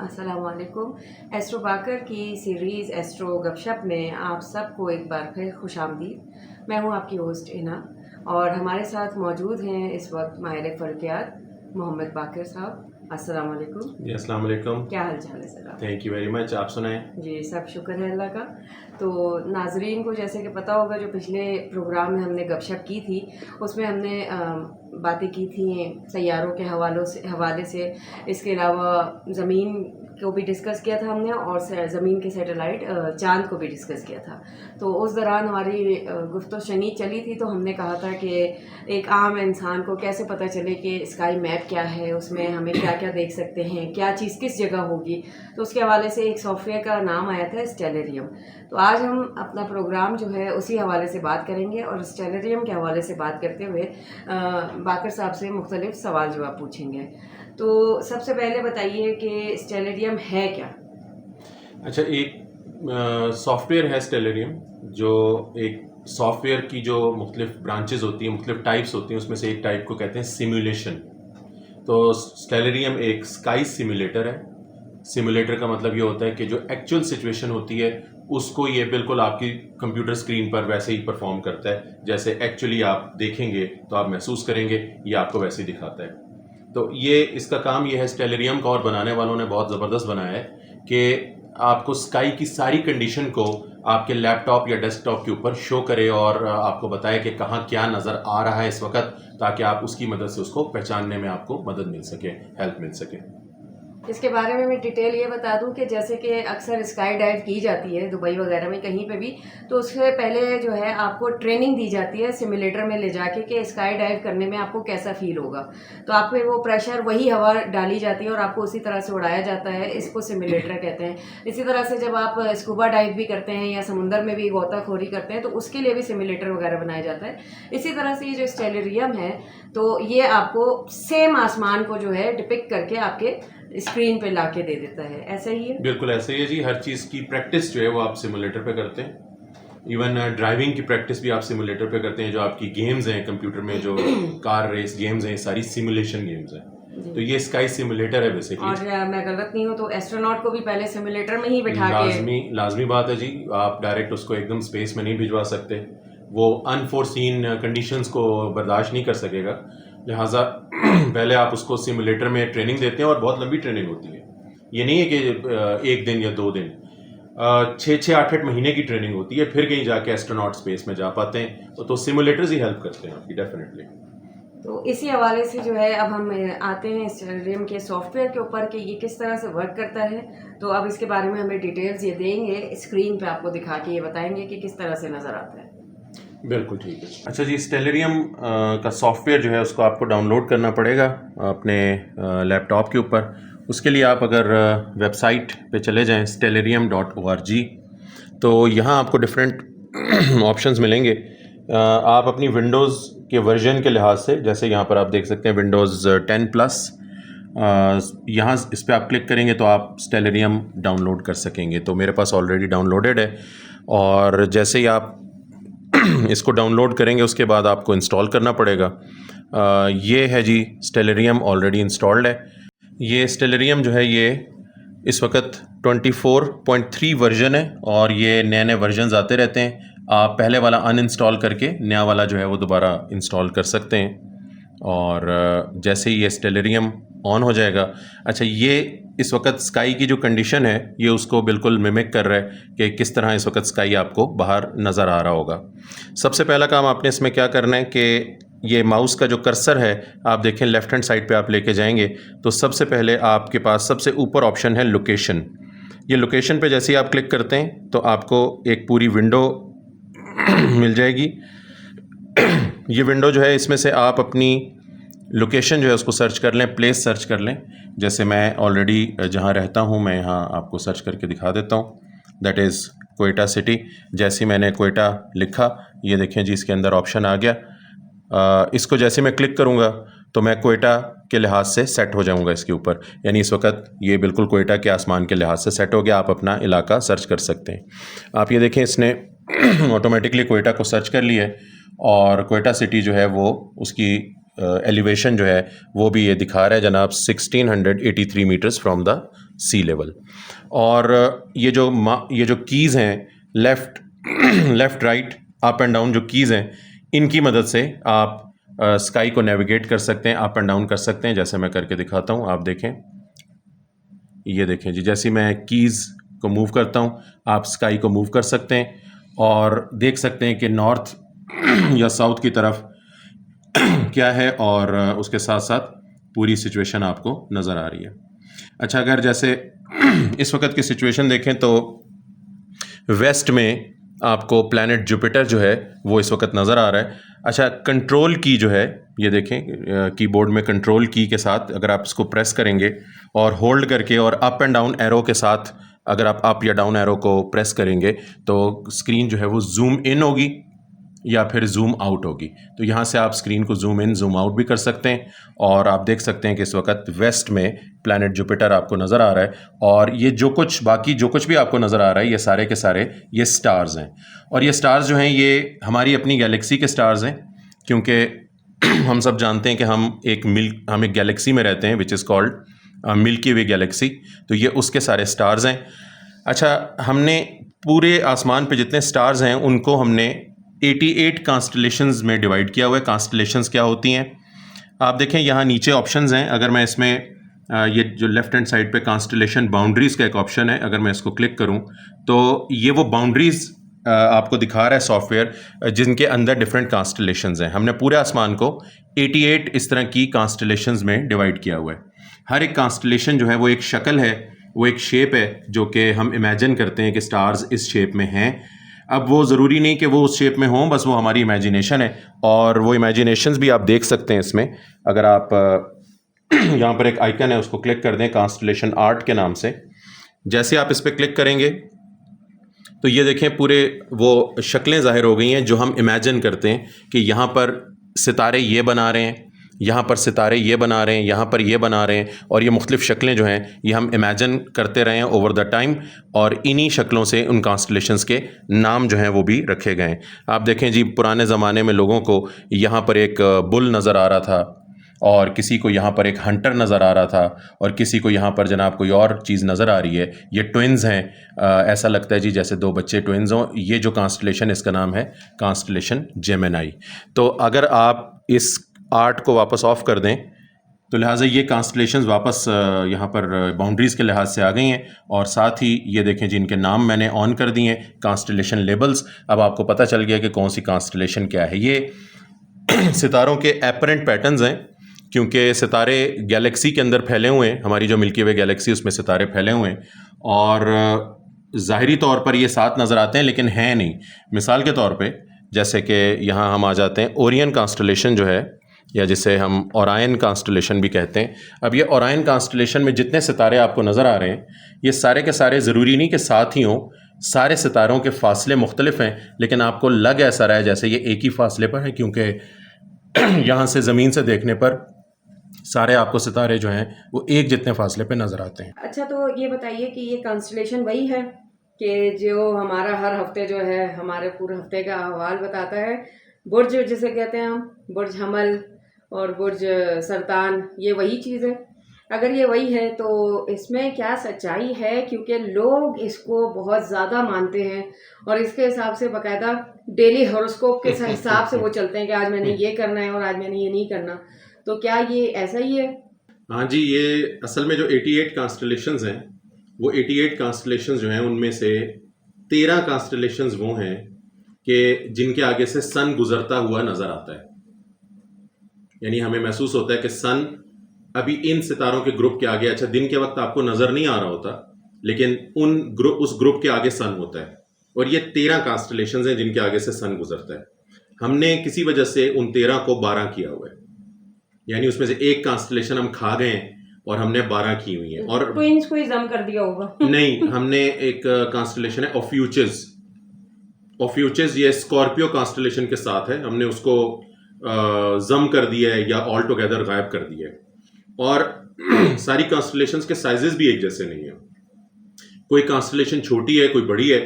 अस्सलाम वालेकुम। एस्ट्रो बाकर की सीरीज़ एस्ट्रो गपशप में आप सबको एक बार फिर खुशामदीद। मैं हूं आपकी होस्ट इना और हमारे साथ मौजूद हैं इस वक्त माहिर फ़ल्कियात मोहम्मद बाकर साहब। अस्सलाम वालेकुम। जी अस्सलाम वालेकुम। क्या हाल चाल है सर आप? Thank you very much. आप सुनाएं। जी सब शुक्र है अल्लाह का। तो नाजरीन को जैसे कि पता होगा, जो पिछले प्रोग्राम में हमने गपशप की थी उसमें हमने बातें की थी सैयारों के हवाले से। इसके अलावा ज़मीन को भी डिस्कस किया था हमने और ज़मीन के सैटेलाइट चांद को भी डिस्कस किया था। तो उस दौरान हमारी गुफ्तो शनीद चली थी। तो हमने कहा था कि एक आम इंसान को कैसे पता चले कि स्काई मैप क्या है, उसमें हमें क्या क्या देख सकते हैं, क्या चीज़ किस जगह होगी। तो उसके हवाले से एक सॉफ्टवेयर का नाम आया था स्टेलेरियम। तो आज हम अपना प्रोग्राम जो है उसी हवाले से बात करेंगे और स्टेलेरियम के हवाले से बात करते हुए बाकर साहब से मुख्तलिफ सवाल जवाब पूछेंगे। तो सबसे पहले बताइए कि स्टेलेरियम है क्या? अच्छा, एक सॉफ्टवेयर है स्टेलेरियम, जो एक सॉफ्टवेयर की जो मुख्तलिफ ब्रांचेस होती हैं, मुख्तलिफ टाइप्स होती हैं, उसमें से एक टाइप को कहते हैं सिमुलेशन। तो स्टेलेरियम एक स्काई सिमुलेटर है। सिमुलेटर का मतलब ये होता है कि जो एक्चुअल सिचुएशन होती है उसको ये बिल्कुल आपकी कंप्यूटर स्क्रीन पर वैसे ही परफॉर्म करता है, जैसे एक्चुअली आप देखेंगे तो आप महसूस करेंगे, ये आपको वैसे ही दिखाता है। तो ये इसका काम ये है स्टेलेरियम का, और बनाने वालों ने बहुत ज़बरदस्त बनाया है कि आपको स्काई की सारी कंडीशन को आपके लैपटॉप या डेस्कटॉप के ऊपर शो करे और आपको बताए कि कहाँ क्या नज़र आ रहा है इस वक्त, ताकि आप उसकी मदद से उसको पहचानने में आपको मदद मिल सके, हेल्प मिल सके। इसके बारे में मैं डिटेल ये बता दूं कि जैसे कि अक्सर स्काई डाइव की जाती है दुबई वगैरह में कहीं पे भी, तो उससे पहले जो है आपको ट्रेनिंग दी जाती है सिमुलेटर में ले जाके कि स्काई डाइव करने में आपको कैसा फील होगा। तो आप पे वो प्रेशर, वही हवा डाली जाती है और आपको उसी तरह से उड़ाया जाता है। इसको सिमुलेटर कहते हैं। इसी तरह से जब आप स्कूबा डाइव भी करते हैं या समुंदर में भी गोताखोरी करते हैं तो उसके लिए भी सिमुलेटर वगैरह बनाया जाता है। इसी तरह से ये जो स्टेलेरियम है, तो ये आपको सेम आसमान को जो है डिपिक्ट करके आपके स्क्रीन पे लाके दे देता है। ऐसा ही है? बिल्कुल ऐसे ही है जी। हर चीज़ की प्रैक्टिस जो है वो आप सिमुलेटर पे करते हैं। इवन ड्राइविंग की प्रैक्टिस भी आप सिमुलेटर पे करते हैं। जो आपकी गेम्स हैं कंप्यूटर में, जो कार रेस गेम्स हैं, सारी सिमुलेशन गेम्स हैं। तो ये स्काई सिमुलेटर है बेसिकली। और मैं गलत नहीं हूँ तो एस्ट्रोनॉट को भी पहले सिमुलेटर में ही बिठा के लाजमी बात है जी। आप डायरेक्ट उसको एकदम स्पेस में नहीं भिजवा सकते, वो अनफोर्सीन कंडीशंस को बर्दाश्त नहीं कर सकेगा। लिहाजा पहले आप उसको सिमुलेटर में ट्रेनिंग देते हैं, और बहुत लंबी ट्रेनिंग होती है। ये नहीं है कि 1 दिन या 2 दिन, 6-6, 8-8 महीने की ट्रेनिंग होती है, फिर कहीं जाके एस्ट्रोनॉट स्पेस में जा पाते हैं। तो सिमुलेटर्स ही हेल्प करते हैं आपकी, डेफिनेटली। तो इसी हवाले से जो है अब हम आते हैं स्टेलेरियम के सॉफ्टवेयर के ऊपर कि ये किस तरह से वर्क करता है। तो अब इसके बारे में हमें डिटेल्स ये देंगे, स्क्रीन पे आपको दिखा के ये बताएंगे कि किस तरह से नज़र आता है। बिल्कुल ठीक है। अच्छा जी, स्टेलेरियम का सॉफ्टवेयर जो है उसको आपको डाउनलोड करना पड़ेगा अपने लैपटॉप के ऊपर। उसके लिए आप अगर वेबसाइट पे चले जाएं stellarium.org, तो यहाँ आपको डिफरेंट ऑप्शंस मिलेंगे। आप अपनी विंडोज़ के वर्जन के लिहाज से, जैसे यहाँ पर आप देख सकते हैं विंडोज़ 10+, यहाँ इस पर आप क्लिक करेंगे तो आप स्टेलेरियम डाउनलोड कर सकेंगे। तो मेरे पास ऑलरेडी डाउनलोडेड है, और जैसे ही आप इसको डाउनलोड करेंगे उसके बाद आपको इंस्टॉल करना पड़ेगा। ये है जी स्टेलेरियम, ऑलरेडी इंस्टॉल्ड है। ये स्टेलेरियम जो है ये इस वक्त 24.3 वर्जन है, और ये नए नए वर्जन्स आते रहते हैं। आप पहले वाला अनइंस्टॉल करके नया वाला जो है वो दोबारा इंस्टॉल कर सकते हैं। और जैसे ही ये स्टेलेरियम ऑन हो जाएगा, अच्छा ये इस वक्त स्काई की जो कंडीशन है ये उसको बिल्कुल मिमिक कर रहा है कि किस तरह इस वक्त स्काई आपको बाहर नज़र आ रहा होगा। सबसे पहला काम आपने इसमें क्या करना है कि ये माउस का जो कर्सर है आप देखें लेफ़्ट हैंड साइड पे आप लेके जाएंगे तो सबसे पहले आपके पास सबसे ऊपर ऑप्शन है लोकेशन। ये लोकेशन पे जैसे ही आप क्लिक करते हैं तो आपको एक पूरी विंडो मिल जाएगी। ये विंडो जो है इसमें से आप अपनी लोकेशन जो है उसको सर्च कर लें, प्लेस सर्च कर लें। जैसे मैं ऑलरेडी जहाँ रहता हूँ मैं यहाँ आपको सर्च करके दिखा देता हूँ, दैट इज़ कोयटा सिटी। जैसे मैंने कोयटा लिखा, ये देखें जी इसके अंदर ऑप्शन आ गया। इसको जैसे मैं क्लिक करूँगा तो मैं कोयटा के लिहाज से सेट हो जाऊँगा इसके ऊपर, यानी इस वक्त ये बिल्कुल कोयटा के आसमान के लिहाज से सेट हो गया। आप अपना इलाका सर्च कर सकते हैं। आप ये देखें इसने ऑटोमेटिकली कोयटा को सर्च कर लिया है, और कोयटा सिटी जो है वो उसकी एलिवेशन जो है वो भी ये दिखा रहा है जनाब 1683 meters from the sea level. और ये जो कीज़ हैं left right up and down जो कीज़ हैं, इनकी मदद से आप स्काई को नेविगेट कर सकते हैं, अप एंड डाउन कर सकते हैं। जैसे मैं करके दिखाता हूँ, आप देखें, ये देखें जी, जैसे मैं कीज़ को मूव करता हूँ आप स्काई को मूव कर सकते हैं और देख सकते हैं कि नॉर्थ या साउथ की तरफ क्या है, और उसके साथ साथ पूरी सिचुएशन आपको नज़र आ रही है। अच्छा, अगर जैसे इस वक्त की सिचुएशन देखें तो वेस्ट में आपको प्लैनेट जुपिटर जो है वो इस वक्त नज़र आ रहा है। अच्छा, कंट्रोल की जो है, ये देखें कीबोर्ड में कंट्रोल की के साथ अगर आप इसको प्रेस करेंगे और होल्ड करके और अप एंड डाउन एरो के साथ अगर आप अप या डाउन एरो को प्रेस करेंगे तो स्क्रीन जो है वो जूम इन होगी या फिर जूम आउट होगी। तो यहाँ से आप स्क्रीन को जूम इन जूम आउट भी कर सकते हैं। और आप देख सकते हैं कि इस वक्त वेस्ट में प्लैनेट जुपिटर आपको नज़र आ रहा है, और ये जो कुछ भी आपको नज़र आ रहा है ये सारे के सारे ये स्टार्स हैं। और ये स्टार्स जो हैं ये हमारी अपनी गैलेक्सी के स्टार्स हैं, क्योंकि हम सब जानते हैं कि हम एक गैलेक्सी में रहते हैं which is called milky way Galaxy. तो ये उसके सारे स्टार्स हैं। अच्छा, हमने पूरे आसमान पे जितने स्टार्स हैं उनको हमने 88 कॉन्स्टलेशंस में डिवाइड किया हुआ है। कॉन्स्टलेशंस क्या होती हैं आप देखें, यहाँ नीचे ऑप्शंस हैं। अगर मैं इसमें ये जो लेफ्ट हैंड साइड पे कॉन्स्टलेशन बाउंड्रीज़ का एक ऑप्शन है, अगर मैं इसको क्लिक करूँ तो ये वो बाउंड्रीज़ आपको दिखा रहा है सॉफ्टवेयर जिनके अंदर डिफरेंट कॉन्स्टलेशंस हैं। हमने पूरे आसमान को 88 इस तरह की कॉन्स्टलेशंस में डिवाइड किया हुआ है। हर एक कॉन्स्टलेशन जो है वो एक शक्ल है, वो एक शेप है जो कि हम इमेजिन करते हैं कि स्टार्स इस शेप में हैं। अब वो ज़रूरी नहीं कि वो उस शेप में हों, बस वो हमारी इमेजिनेशन है। और वो इमेजिनेशंस भी आप देख सकते हैं इसमें। अगर आप यहाँ पर एक आइकन है उसको क्लिक कर दें कॉन्स्टलेशन आर्ट के नाम से, जैसे आप इस पर क्लिक करेंगे तो ये देखें पूरे वो शक्लें ज़ाहिर हो गई हैं जो हम इमेजिन करते हैं कि यहाँ पर सितारे ये बना रहे हैं, यहाँ पर सितारे ये बना रहे हैं, यहाँ पर ये बना रहे हैं। और ये मुख्तलिफ़ शक्लें जो हैं ये हम इमेजिन करते रहे हैं ओवर द टाइम, और इन्हीं शक्लों से उन कॉन्स्टलेशंस के नाम जो हैं वो भी रखे गए हैं। आप देखें जी, पुराने ज़माने में लोगों को यहाँ पर एक बुल नज़र आ रहा था, और किसी को यहाँ पर एक हंटर नज़र आ रहा था, और किसी को यहाँ पर जनाब कोई और चीज़ नज़र आ रही है। ये ट्विन्स हैं, ऐसा लगता है जी जैसे दो बच्चे ट्विन्स हों। ये जो कॉन्स्टलेशन इसका नाम है कॉन्स्टलेशन जेमिनी। तो अगर आप इस आर्ट को वापस ऑफ कर दें तो लिहाजा ये कॉन्स्टलेशंस वापस यहाँ पर बाउंड्रीज़ के लिहाज से आ गई हैं। और साथ ही ये देखें जी, इनके नाम मैंने ऑन कर दिए हैं, कॉन्स्टलेशन लेबल्स। अब आपको पता चल गया कि कौन सी कॉन्स्टलेशन क्या है। ये सितारों के एपरेंट पैटर्न्स हैं, क्योंकि सितारे गैलेक्सी के अंदर फैले हुए हैं। हमारी जो मिल्की वे गैलेक्सी उसमें सितारे फैले हुए हैं, और ज़ाहिरी तौर पर ये सात नज़र आते हैं लेकिन हैं नहीं। मिसाल के तौर पे जैसे कि यहाँ हम आ जाते हैं ओरियन कॉन्स्टलेशन जो है, या जिसे हम ओरायन कॉन्स्टलेशन भी कहते हैं। अब ये ओरायन कॉन्स्टलेशन में जितने सितारे आपको नज़र आ रहे हैं ये सारे के सारे ज़रूरी नहीं कि साथ ही हों, सारे सितारों के फासले मुख्तलिफ हैं, लेकिन आपको लग ऐसा रहा है जैसे ये एक ही फासले पर है, क्योंकि यहाँ से ज़मीन से देखने पर सारे आपको सितारे जो हैं वो एक जितने फासले पे नज़र आते हैं। अच्छा, तो ये बताइए कि ये कॉन्स्टलेशन वही है कि जो हमारा हर हफ्ते जो है हमारे पूरे हफ्ते का अहवाल बताता है। बुर्ज जिसे कहते हैं हम, बुर्ज हमल और बुर्ज सरतान, ये वही चीज़ है। अगर ये वही है तो इसमें क्या सच्चाई है, क्योंकि लोग इसको बहुत ज़्यादा मानते हैं और इसके हिसाब से बाकायदा डेली हॉरोस्कोप के हिसाब से वो चलते हैं कि आज मैंने ये करना है और आज मैंने ये नहीं करना। तो क्या ये ऐसा ही है? हाँ जी, ये असल में जो 88 कॉन्स्टलेशंस हैं वो 88 कॉन्स्टलेशंस जो हैं उनमें से 13 कॉन्स्टलेशंस वो हैं कि जिनके आगे से सन गुजरता हुआ नज़र आता है। यानी हमें महसूस होता है कि सन अभी इन सितारों के ग्रुप के आगे, अच्छा दिन के वक्त आपको नज़र नहीं आ रहा होता, लेकिन उस ग्रुप के आगे सन होता है। और ये 13 कॉन्स्टलेशंस हैं जिनके आगे से सन गुजरता है। हमने किसी वजह से उन 13 को 12 किया हुआ है, यानी उसमें से एक कॉन्स्टलेशन हम खा गए और हमने 12 की हुई है। और ट्विन्स को ही जम कर दिया होगा। नहीं, हमने एक कॉन्स्टलेशन है ऑफ्यूचर्स। ऑफ्यूचर्स ये स्कॉर्पियो कॉन्स्टलेशन के साथ है, हमने उसको जम कर दिया है या ऑल टुगेदर गायब कर दिया है। और सारी कॉन्स्टलेशंस के साइजेस भी एक जैसे नहीं है, कोई कॉन्स्टलेशन छोटी है कोई बड़ी है,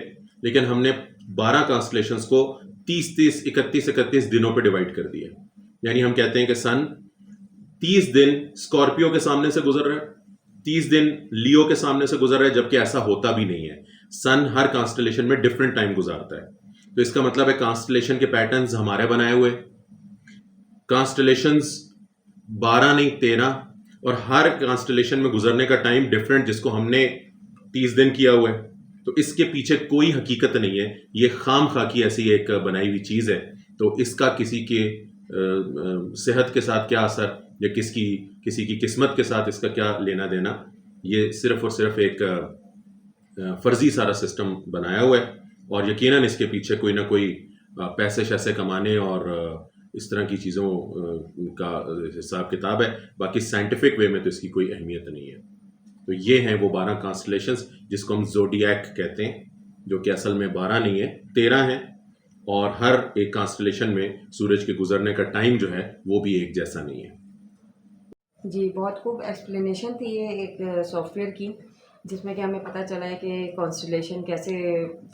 लेकिन हमने 12 कॉन्स्टलेशंस को 30-30, 31-31 दिनों पे डिवाइड कर दिया। यानी हम कहते हैं कि सन 30 दिन स्कॉर्पियो के सामने से गुजर रहा है, 30 दिन लियो के सामने से गुजर रहा है, जबकि ऐसा होता भी नहीं है। सन हर कॉन्स्टलेशन में डिफरेंट टाइम गुजारता है, तो इसका मतलब है कॉन्स्टलेशन के पैटर्न्स हमारे बनाए हुए, कॉन्स्टलेशंस 12 नहीं 13, और हर कॉन्स्टलेशन में गुजरने का टाइम डिफरेंट, जिसको हमने 30 दिन किया हुआ है। तो इसके पीछे कोई हकीकत नहीं है, ये खाम खाकी ऐसी एक बनाई हुई चीज़ है। तो इसका किसी के सेहत के साथ क्या असर या किसी की किस्मत के साथ इसका क्या लेना देना, ये सिर्फ और सिर्फ एक फर्जी सारा सिस्टम बनाया हुआ है, और यकीनन इसके पीछे कोई ना कोई पैसे शैसे कमाने और इस तरह की चीज़ों का हिसाब किताब है। बाकी साइंटिफिक वे में तो इसकी कोई अहमियत नहीं है। तो ये हैं वो 12 कॉन्स्टलेशंस जिसको हम ज़ोडिएक कहते हैं, जो कि असल में 12 नहीं है 13 हैं, और हर एक कॉन्स्टलेशन में सूरज के गुजरने का टाइम जो है वो भी एक जैसा नहीं है। जी, बहुत खूब एक्सप्लेनेशन थी ये एक सॉफ्टवेयर की, जिसमें कि हमें पता चला है कि कॉन्स्टलेशन कैसे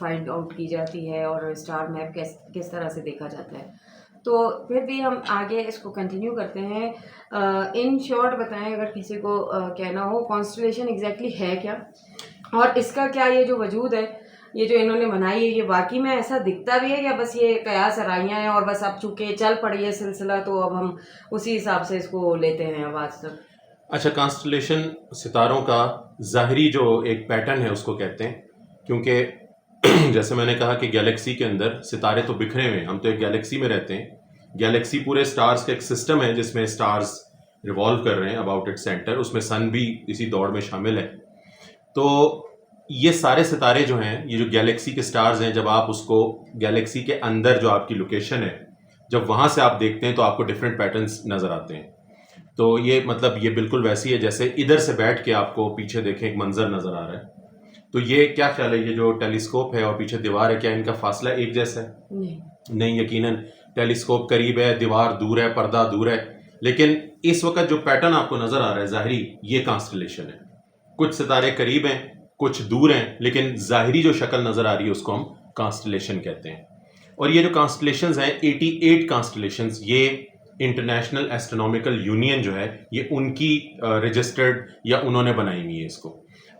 फाइंड आउट की जाती है और स्टार मैप किस तरह से देखा जाता है। तो फिर भी हम आगे इसको कंटिन्यू करते हैं। इन शॉर्ट बताएं, अगर किसी को कहना हो कॉन्स्टलेशन एग्जैक्टली है क्या, और इसका क्या ये जो वजूद है, ये जो इन्होंने बनाई है, ये वाकई में ऐसा दिखता भी है या बस ये कयास आराइयाँ हैं, और बस अब चूँकि चल पड़ी है सिलसिला तो अब हम उसी हिसाब से इसको लेते हैं अब आज तक। अच्छा, कॉन्स्टलेशन सितारों का ज़ाहरी जो एक पैटर्न है उसको कहते हैं, क्योंकि जैसे मैंने कहा कि गैलेक्सी के अंदर सितारे तो बिखरे हुए हैं, हम तो एक गैलेक्सी में रहते हैं। गैलेक्सी पूरे स्टार्स का एक सिस्टम है जिसमें स्टार्स रिवॉल्व कर रहे हैं अबाउट इट सेंटर, उसमें सन भी इसी दौड़ में शामिल है। तो ये सारे सितारे जो हैं, ये जो गैलेक्सी के स्टार्स हैं, जब आप उसको गैलेक्सी के अंदर जो आपकी लोकेशन है, जब वहाँ से आप देखते हैं तो आपको डिफरेंट पैटर्न्स नज़र आते हैं। तो ये मतलब ये बिल्कुल वैसी है जैसे इधर से बैठ के आपको पीछे देखें एक मंजर नज़र आ रहा है। तो ये क्या ख्याल है, ये जो टेलीस्कोप है और पीछे दीवार है, क्या इनका फासला एक जैसा है? नहीं, यकीनन टेलीस्कोप करीब है, दीवार दूर है, पर्दा दूर है, लेकिन इस वक्त जो पैटर्न आपको नज़र आ रहा है ज़ाहिरी, ये कॉन्स्टलेशन है। कुछ सितारे करीब हैं, कुछ दूर हैं, लेकिन ज़ाहिरी जो शक्ल नज़र आ रही है उसको हम कॉन्स्टलेशन कहते हैं। और ये जो कॉन्स्टलेशंस हैं 88 कॉन्स्टलेशंस, ये इंटरनेशनल एस्ट्रोनॉमिकल यूनियन जो है ये उनकी रजिस्टर्ड या उन्होंने बनाई हुई है इसको।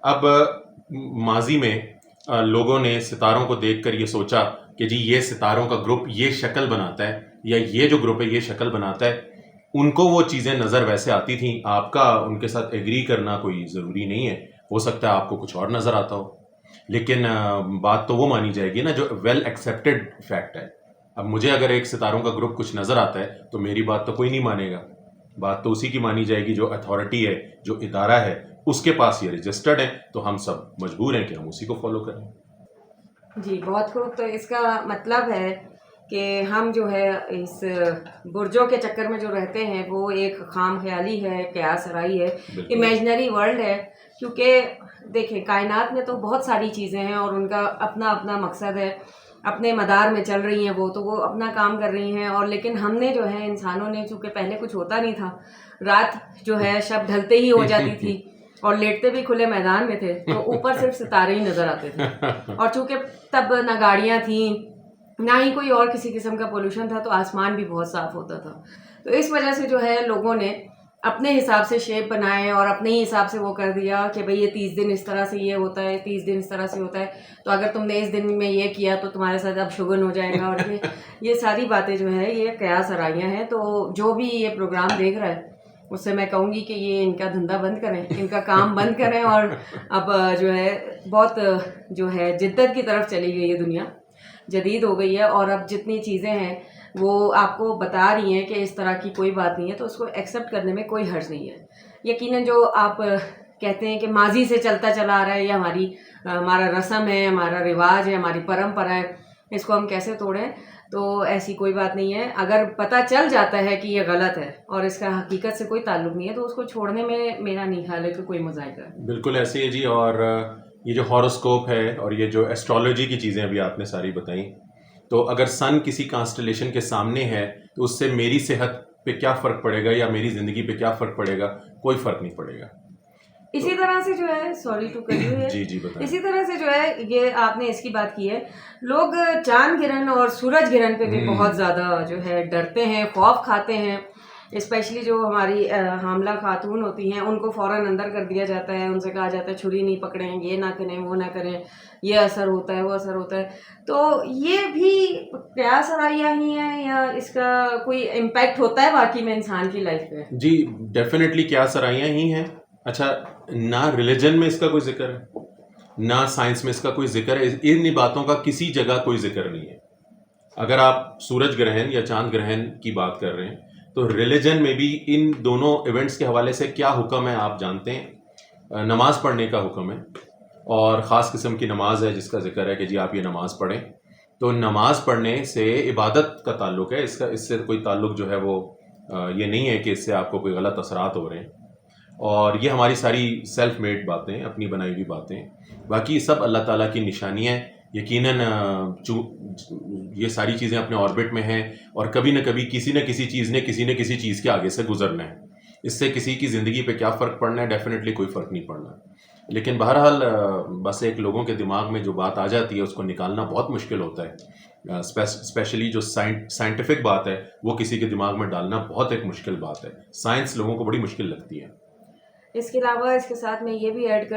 अब माजी में लोगों ने सितारों को देखकर ये सोचा कि जी ये सितारों का ग्रुप ये शक्ल बनाता है, या ये जो ग्रुप है ये शक्ल बनाता है। उनको वो चीज़ें नज़र वैसे आती थी, आपका उनके साथ एग्री करना कोई ज़रूरी नहीं है, हो सकता है आपको कुछ और नज़र आता हो, लेकिन बात तो वो मानी जाएगी ना जो वेल एक्सेप्टेड फैक्ट है। अब मुझे अगर एक सितारों का ग्रुप कुछ नज़र आता है तो मेरी बात तो कोई नहीं मानेगा, बात तो उसी की मानी जाएगी जो अथॉरिटी है, जो इदारा है, उसके पास ये रजिस्टर्ड है, तो हम सब मजबूर हैं कि हम उसी को फॉलो करें। जी, बहुत खूब। तो इसका मतलब है कि हम जो है इस बुर्जों के चक्कर में जो रहते हैं वो एक खाम ख्याली है, कयास आराई है, इमेजिनरी वर्ल्ड है। क्योंकि देखिए कायनात में तो बहुत सारी चीज़ें हैं और उनका अपना अपना मकसद है, अपने मदार में चल रही हैं वो, तो वो अपना काम कर रही हैं। और लेकिन हमने जो है इंसानों ने, चूँकि पहले कुछ होता नहीं था, रात जो है शब ढलते ही हो जाती थी और लेटते भी खुले मैदान में थे, तो ऊपर सिर्फ सितारे ही नज़र आते थे। और चूँकि तब ना गाड़ियाँ थी, ना ही कोई और किसी किस्म का पोल्यूशन था, तो आसमान भी बहुत साफ़ होता था। तो इस वजह से जो है लोगों ने अपने हिसाब से शेप बनाए और अपने ही हिसाब से वो कर दिया कि भाई ये 30 दिन इस तरह से ये होता है, 30 दिन इस तरह से होता है, तो अगर तुमने इस दिन में ये किया तो तुम्हारे साथ अब शुगन हो जाएगा। और ये सारी बातें जो है ये कयास आराइयाँ हैं। तो जो भी ये प्रोग्राम देख रहा है उससे मैं कहूँगी कि ये इनका धंधा बंद करें, इनका काम बंद करें, और अब जो है बहुत जो है जिद्दत की तरफ चली गई है दुनिया, जदीद हो गई है, और अब जितनी चीज़ें हैं वो आपको बता रही हैं कि इस तरह की कोई बात नहीं है, तो उसको एक्सेप्ट करने में कोई हर्ज नहीं है। यकीनन जो आप कहते हैं कि माजी से चलता चला आ रहा है, ये हमारा रस्म है, हमारा रिवाज है, हमारी परंपरा है, इसको हम कैसे तोड़ें, तो ऐसी कोई बात नहीं है। अगर पता चल जाता है कि ये गलत है और इसका हकीकत से कोई ताल्लुक नहीं है, तो उसको छोड़ने में मेरा नहीं ख्याल है कि कोई मज़ाइका है। बिल्कुल ऐसे ही जी। और ये जो हॉरोस्कोप है और ये जो एस्ट्रोलॉजी की चीज़ें अभी आपने सारी बताई, तो अगर सन किसी कॉन्स्टलेशन के सामने है तो उससे मेरी सेहत पे क्या फ़र्क पड़ेगा या मेरी ज़िंदगी पे क्या फ़र्क पड़ेगा? कोई फ़र्क नहीं पड़ेगा। इसी तरह से जो है, सॉरी टू कट यू है, जी बताएं। इसी तरह से जो है, ये आपने इसकी बात की है, लोग चांद गिरन और सूरज गिरन पे भी बहुत ज़्यादा जो है डरते हैं, खौफ खाते हैं। स्पेशली जो हमारी हामला खातून होती हैं उनको फ़ौरन अंदर कर दिया जाता है, उनसे कहा जाता है छुरी नहीं पकड़ें, ये ना करें, वो ना करें, ये असर होता है, वो असर होता है। तो ये भी क्या सराहियाँ ही हैं या इसका कोई इम्पैक्ट होता है वाकई में इंसान की लाइफ पे? जी, डेफिनेटली क्या सराहियाँ ही हैं। अच्छा, ना रिलीजन में इसका कोई जिक्र है, ना साइंस में इसका कोई जिक्र है, इन बातों का किसी जगह कोई जिक्र नहीं है। अगर आप सूरज ग्रहण या चांद ग्रहण की बात कर रहे हैं तो रिलीजन में भी इन दोनों इवेंट्स के हवाले से क्या हुक्म है आप जानते हैं। नमाज पढ़ने का हुक्म है और ख़ास किस्म की नमाज है जिसका जिक्र है कि जी आप ये नमाज पढ़ें। तो नमाज पढ़ने से इबादत का ताल्लुक है, इससे कोई ताल्लुक जो है वो ये नहीं है कि इससे आपको कोई गलत असरात हो रहे हैं। और ये हमारी सारी सेल्फ मेड बातें, अपनी बनाई हुई बातें, बाकी सब अल्लाह ताला की निशानियाँ हैं। यकीनन ये सारी चीज़ें अपने ऑर्बिट में हैं और कभी न कभी किसी न किसी चीज़ ने किसी न किसी चीज़ के आगे से गुजरना है। इससे किसी की ज़िंदगी पे क्या फ़र्क पड़ना है, डेफिनेटली कोई फ़र्क नहीं पड़ना। लेकिन बहरहाल बस एक लोगों के दिमाग में जो बात आ जाती है उसको निकालना बहुत मुश्किल होता है। स्पेशली जो साइंटिफिक बात है वो किसी के दिमाग में डालना बहुत एक मुश्किल बात है। साइंस लोगों को बड़ी मुश्किल लगती है। इसके अलावा इसके साथ मैं ये भी ऐड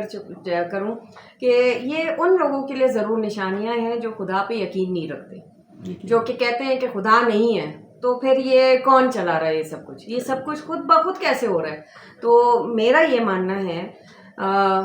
करूं कि ये उन लोगों के लिए ज़रूर निशानियां हैं जो खुदा पे यकीन नहीं रखते, जो कि कहते हैं कि खुदा नहीं है, तो फिर ये कौन चला रहा है ये सब कुछ खुद ब खुद कैसे हो रहा है। तो मेरा ये मानना है,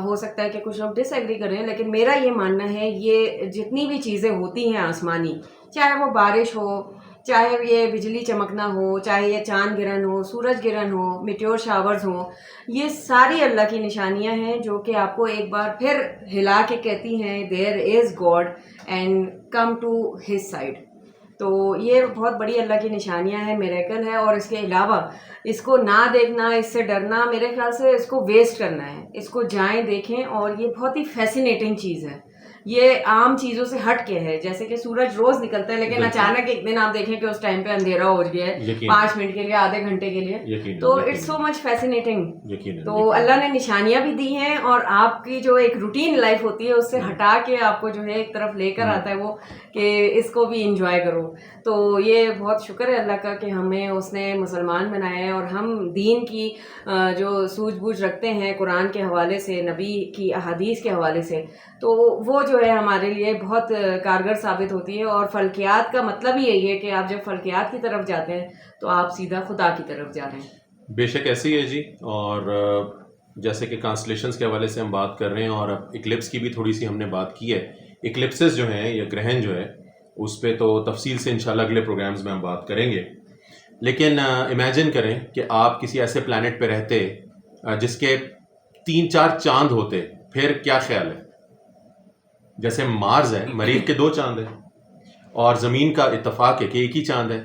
हो सकता है कि कुछ लोग डिसएग्री करें, लेकिन मेरा ये मानना है ये जितनी भी चीज़ें होती हैं आसमानी, चाहे वो बारिश हो, चाहे ये बिजली चमकना हो, चाहे ये चांद गिरन हो, सूरज गिरन हो, मिट्योर शावर्स हो, ये सारी अल्लाह की निशानियां हैं जो कि आपको एक बार फिर हिला के कहती हैं there is God and come to his side. तो ये बहुत बड़ी अल्लाह की निशानियां हैं, मिरेकल है। और इसके अलावा इसको ना देखना, इससे डरना, मेरे ख्याल से इसको वेस्ट करना है। इसको जाएं देखें, और ये बहुत ही फैसिनेटिंग चीज़ है। ये आम चीज़ों से हट के है, जैसे कि सूरज रोज़ निकलता है लेकिन अचानक एक दिन आप देखें कि उस टाइम पे अंधेरा हो गया है 5 मिनट के लिए, आधे घंटे के लिए, तो इट्स सो मच फैसिनेटिंग। तो अल्लाह ने निशानियां भी दी हैं और आपकी जो एक रूटीन लाइफ होती है उससे हटा के आपको जो है एक तरफ लेकर आता है वो कि इसको भी इंजॉय करो। तो ये बहुत शुक्र है अल्लाह का कि हमें उसने मुसलमान बनाया है और हम दीन की जो सूझबूझ रखते हैं कुरान के हवाले से, नबी की अहादीस के हवाले से, तो वो जो है हमारे लिए बहुत कारगर साबित होती है। और फल्कियात का मतलब ही यही है कि आप जब फल्कियात की तरफ जाते हैं तो आप सीधा खुदा की तरफ जा रहे हैं। बेशक ऐसी है जी। और जैसे कि कांस्टलेशंस के हवाले से हम बात कर रहे हैं और अब इक्लिप्स की भी थोड़ी सी हमने बात की है। इक्लिप्सेस जो हैं या ग्रहण जो है उस पर तो तफसील से इंशाल्लाह अगले प्रोग्राम्स में हम बात करेंगे। लेकिन इमेजिन करें कि आप किसी ऐसे प्लैनेट पे रहते जिसके 3-4 चांद होते, फिर क्या ख्याल है। जैसे मार्स है, मरीख के 2 चांद हैं और ज़मीन का इत्तेफाक है कि एक ही चांद है।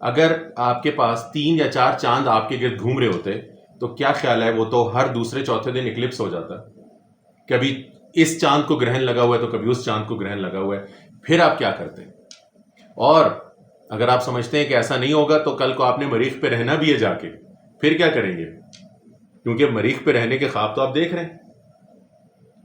अगर आपके पास 3 या 4 चांद आपके गिर्द घूम रहे होते तो क्या ख्याल है, वो तो हर दूसरे चौथे दिन इक्लिप्स हो जाता। कभी इस चांद को ग्रहण लगा हुआ है तो कभी उस चांद को ग्रहण लगा हुआ है, फिर आप क्या करते हैं। और अगर आप समझते हैं कि ऐसा नहीं होगा तो कल को आपने मरीख पे रहना भी है जाके, फिर क्या करेंगे, क्योंकि मरीख पे रहने के ख्वाब तो आप देख रहे हैं।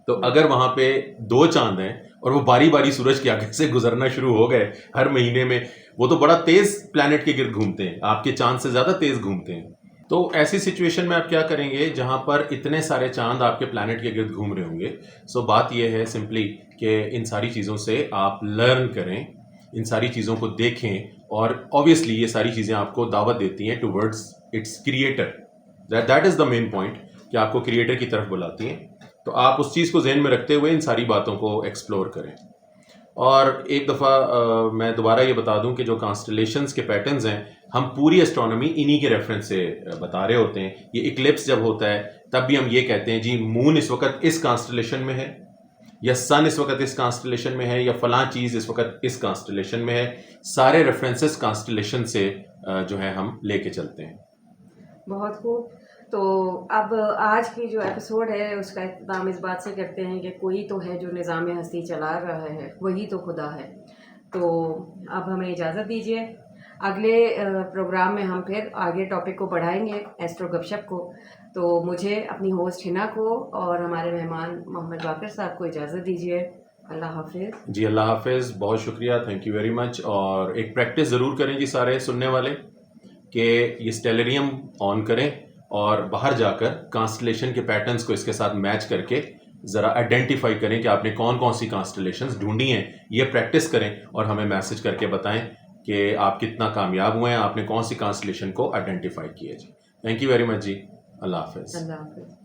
तो अगर वहां पे 2 चांद हैं और वो बारी बारी सूरज के आगे से गुजरना शुरू हो गए हर महीने में, वो तो बड़ा तेज प्लैनेट के गिर्द घूमते हैं, आपके चांद से ज्यादा तेज घूमते हैं। तो ऐसी सिचुएशन में आप क्या करेंगे जहां पर इतने सारे चांद आपके प्लैनेट के गिर्द घूम रहे होंगे। सो बात यह है सिंपली कि इन सारी चीज़ों से आप लर्न करें, इन सारी चीज़ों को देखें, और ऑब्वियसली ये सारी चीज़ें आपको दावत देती हैं towards its creator. That is the main point कि आपको क्रिएटर की तरफ बुलाती हैं। तो आप उस चीज़ को जहन में रखते हुए इन सारी बातों को एक्सप्लोर करें। और एक दफ़ा मैं दोबारा ये बता दूं कि जो कॉन्स्टलेशंस के पैटर्न्स हैं, हम पूरी एस्ट्रोनॉमी इन्हीं के रेफरेंस से बता रहे होते हैं। ये इक्लिप्स जब होता है तब भी हम ये कहते हैं जी मून इस वक्त इस कॉन्स्टलेशन में है, या सन इस वक्त इस कॉन्स्टलेशन में है, या फलां चीज़ इस वक्त इस कॉन्स्टलेशन में है। सारे रेफरेंसेस कॉन्स्टलेशन से जो है हम लेके चलते हैं। बहुत खूब। तो अब आज की जो एपिसोड है उसका इख्तिताम इस बात से करते हैं कि कोई तो है जो निज़ाम हस्ती चला रहा है, वही तो खुदा है। तो अब हमें इजाज़त दीजिए, अगले प्रोग्राम में हम फिर आगे टॉपिक को बढ़ाएंगे, एस्ट्रो गपशप को। तो मुझे, अपनी होस्ट हिना को और हमारे मेहमान मोहम्मद बाकर साहब को इजाज़त दीजिए। अल्लाह हाफिज़। जी अल्लाह हाफिज़, बहुत शुक्रिया, थैंक यू वेरी मच। और एक प्रैक्टिस ज़रूर करें जी सारे सुनने वाले, कि ये स्टेलेरियम ऑन करें और बाहर जाकर कॉन्स्टलेशन के पैटर्न्स को इसके साथ मैच करके ज़रा आइडेंटिफाई करें कि आपने कौन कौन सी कॉन्स्टलेशंस ढूंढी हैं। ये प्रैक्टिस करें और हमें मैसेज करके बताएं कि आप कितना कामयाब हुए हैं, आपने कौन सी कॉन्स्टलेशन को आइडेंटिफाई किया जी। थैंक यू वेरी मच जी। अल्लाह हाफ़िज़। अल्लाह हाफ़िज़।